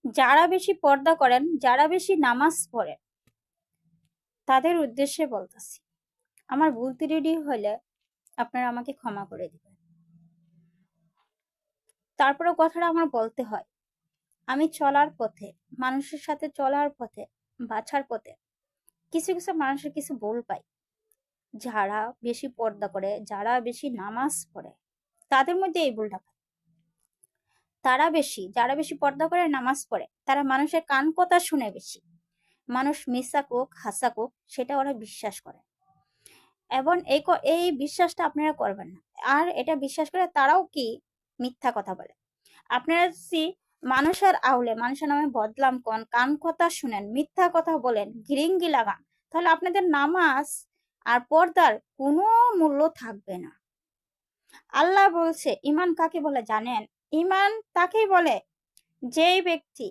যারা বেশি পর্দা করেন, যারা বেশি নামাজ পড়েন, তাদের উদ্দেশ্যে বলতেছি, আমার ভুল ত্রুটি হলে আপনারা আমাকে ক্ষমা করে দিবেন। তারপরে কথাটা আমার বলতে হয়, আমি চলার পথে, মানুষের সাথে চলার পথে, বাছার পথে কিছু কিছু মানুষের কিছু ভুল পাই। যারা বেশি পর্দা করে, যারা বেশি নামাজ পড়ে, তাদের মধ্যে এই ভুলটা পাই। যারা বেশি পর্দা করে নামাজ পড়ে, তারা মানুষের কান কথা শুনে বেশি। মানুষ মিথ্যা কোক হাসা কোক সেটা ওরা বিশ্বাস করে, এবং এই বিশ্বাসটা আপনারা করবেন না। আর এটা বিশ্বাস করে তারাও কি মিথ্যা কথা বলে। আপনারা যদি মানুষের আউলে, মানুষের নামে বদলাম কোন, কান কথা শুনেন, মিথ্যা কথা বলেন, গিরিঙ্গি লাগান, তাহলে আপনাদের নামাজ আর পর্দার কোনো মূল্য থাকবে না। আল্লাহ বলছে ইমান কাকে বলে জানেন? ইমান তাকেই বলে যেই ব্যক্তি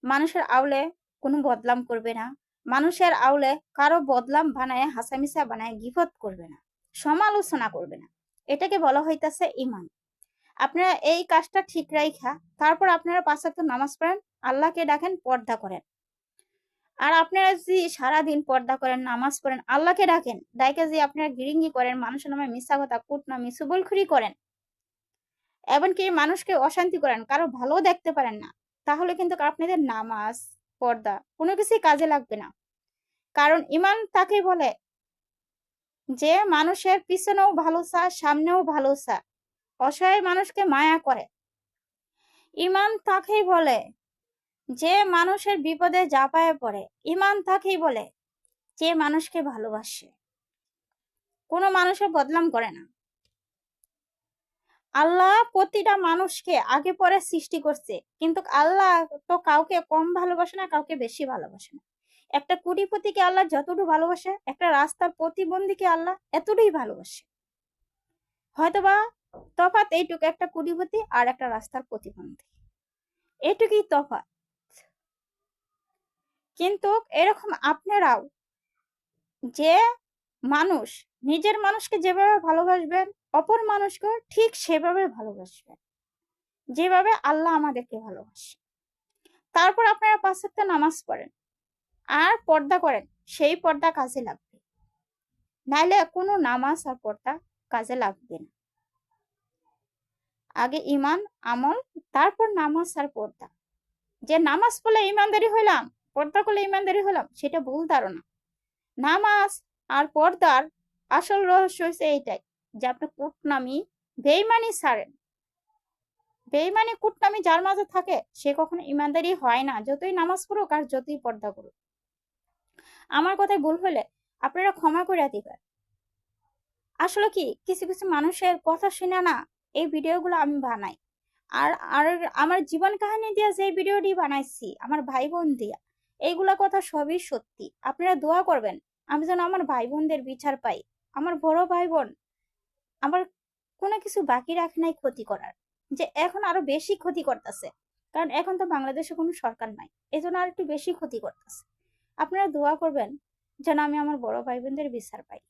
মানুষের আউলে কোনো বদলাম করবে না, মানুষের আউলে কারো বদলাম বানায়, হাসামিসা বানায় গিবত করবে না, সমালোচনা করবে না, এটাকে বলা হইতাছে ইমান। আপনারা এই কাজটা ঠিক রাইখা তারপর আপনারা 5 ওয়াক্ত নামাজ পড়েন, আল্লাহকে ডাকেন, পর্দা করেন। আর আপনারা যদি সারাদিন পর্দা করেন, নামাজ পড়েন, আল্লাহকে ডাকেন, ডাইকা যদি আপনারা গিরিঙ্গি করেন, মানুষের নামে মিথ্যা কথা, কুটনামি, চুগলখড়ি করেন, এমনকি মানুষকে অশান্তি করেন, কারো ভালো দেখতে পারেন না, তাহলে কিন্তু আপনাদের নামাজ, পর্দা কোনো কিছুই কাজে লাগবে না। কারণ ইমান তাকে বলে যে মানুষের পিছনেও ভালো চা, সামনেও ভালো চা, অসহায় মানুষকে মায়া করে। ইমান তাকেই বলে যে মানুষের বিপদে ঝাঁপায় পড়ে। ইমান তাকেই বলে যে মানুষকে ভালোবাসে, কোনো মানুষের বদনাম করে না। আল্লাহ প্রতিটা মানুষকে আগে পরে সৃষ্টি করছে, কিন্তু আল্লাহ তো কাউকে কম ভালোবাসে না, কাউকে বেশি ভালোবাসে না। একটা কোটিপতিকে আল্লাহ যতটুকু ভালোবাসে, একটা রাস্তার প্রতিবন্ধীকে আল্লাহ এতটুকুই ভালোবাসে। হয়তোবা তফাৎ এইটুকু, একটা কোটিপতি আর একটা রাস্তার প্রতিবন্ধী, এটুকুই তফাৎ। কিন্তু এরকম আপনারাও যে মানুষ নিজের মানুষকে যেভাবে ভালোবাসবেন, অপর মানুষকে ঠিক সেভাবে ভালোবাসবেন, যেভাবে আল্লাহ আমাদেরকে ভালোবাসে। তারপর আপনারা 5 ওয়াক্ত নামাজ পড়েন আর পর্দা করেন, সেই পর্দা কাজে লাগবে, নাইলে কোনো নামাজ আর পর্দা কাজে লাগবে না। আগে ইমান, আমল, তারপর নামাজ আর পর্দা। যে নামাজ পড়লে ইমানদারি হইলাম, পর্দা করলে ইমানদারি হলাম, সেটা ভুল ধারণা। নামাজ আর পর্দার আসল রহস্য হচ্ছে এইটাই, যে আপনি কুটনামি, বেইমানি ছাড়েন। বেইমানি, কুটনামি যার মাঝে থাকে সে কখনো ইমানদারি হয় না, যতই নামাজ পড়ুক আর যতই পর্দা করুক। আমার কথায় ভুল হলে আপনারা ক্ষমা করে দিবেন। আসলে কি কিছু কিছু মানুষের কথা শুনে না এই ভিডিওগুলো আমি বানাই। আর আর আমার জীবন কাহিনী দিয়ে যে ভিডিওটি বানাইছি, আমার ভাই বোন দিয়া, এইগুলা কথা সবই সত্যি। আপনারা দোয়া করবেন আমি যেন আমার ভাই বোনদের বিচার পাই। আমার বড় ভাই বোন আমার কোনো কিছু বাকি রাখে নাই ক্ষতি করার, যে এখন আরো বেশি ক্ষতি করতেছে। কারণ এখন তো বাংলাদেশে কোনো সরকার নাই, এই জন্য আর একটু বেশি ক্ষতি করতেছে। আপনারা দোয়া করবেন যেন আমি আমার বড় ভাই বোনদের বিচার পাই।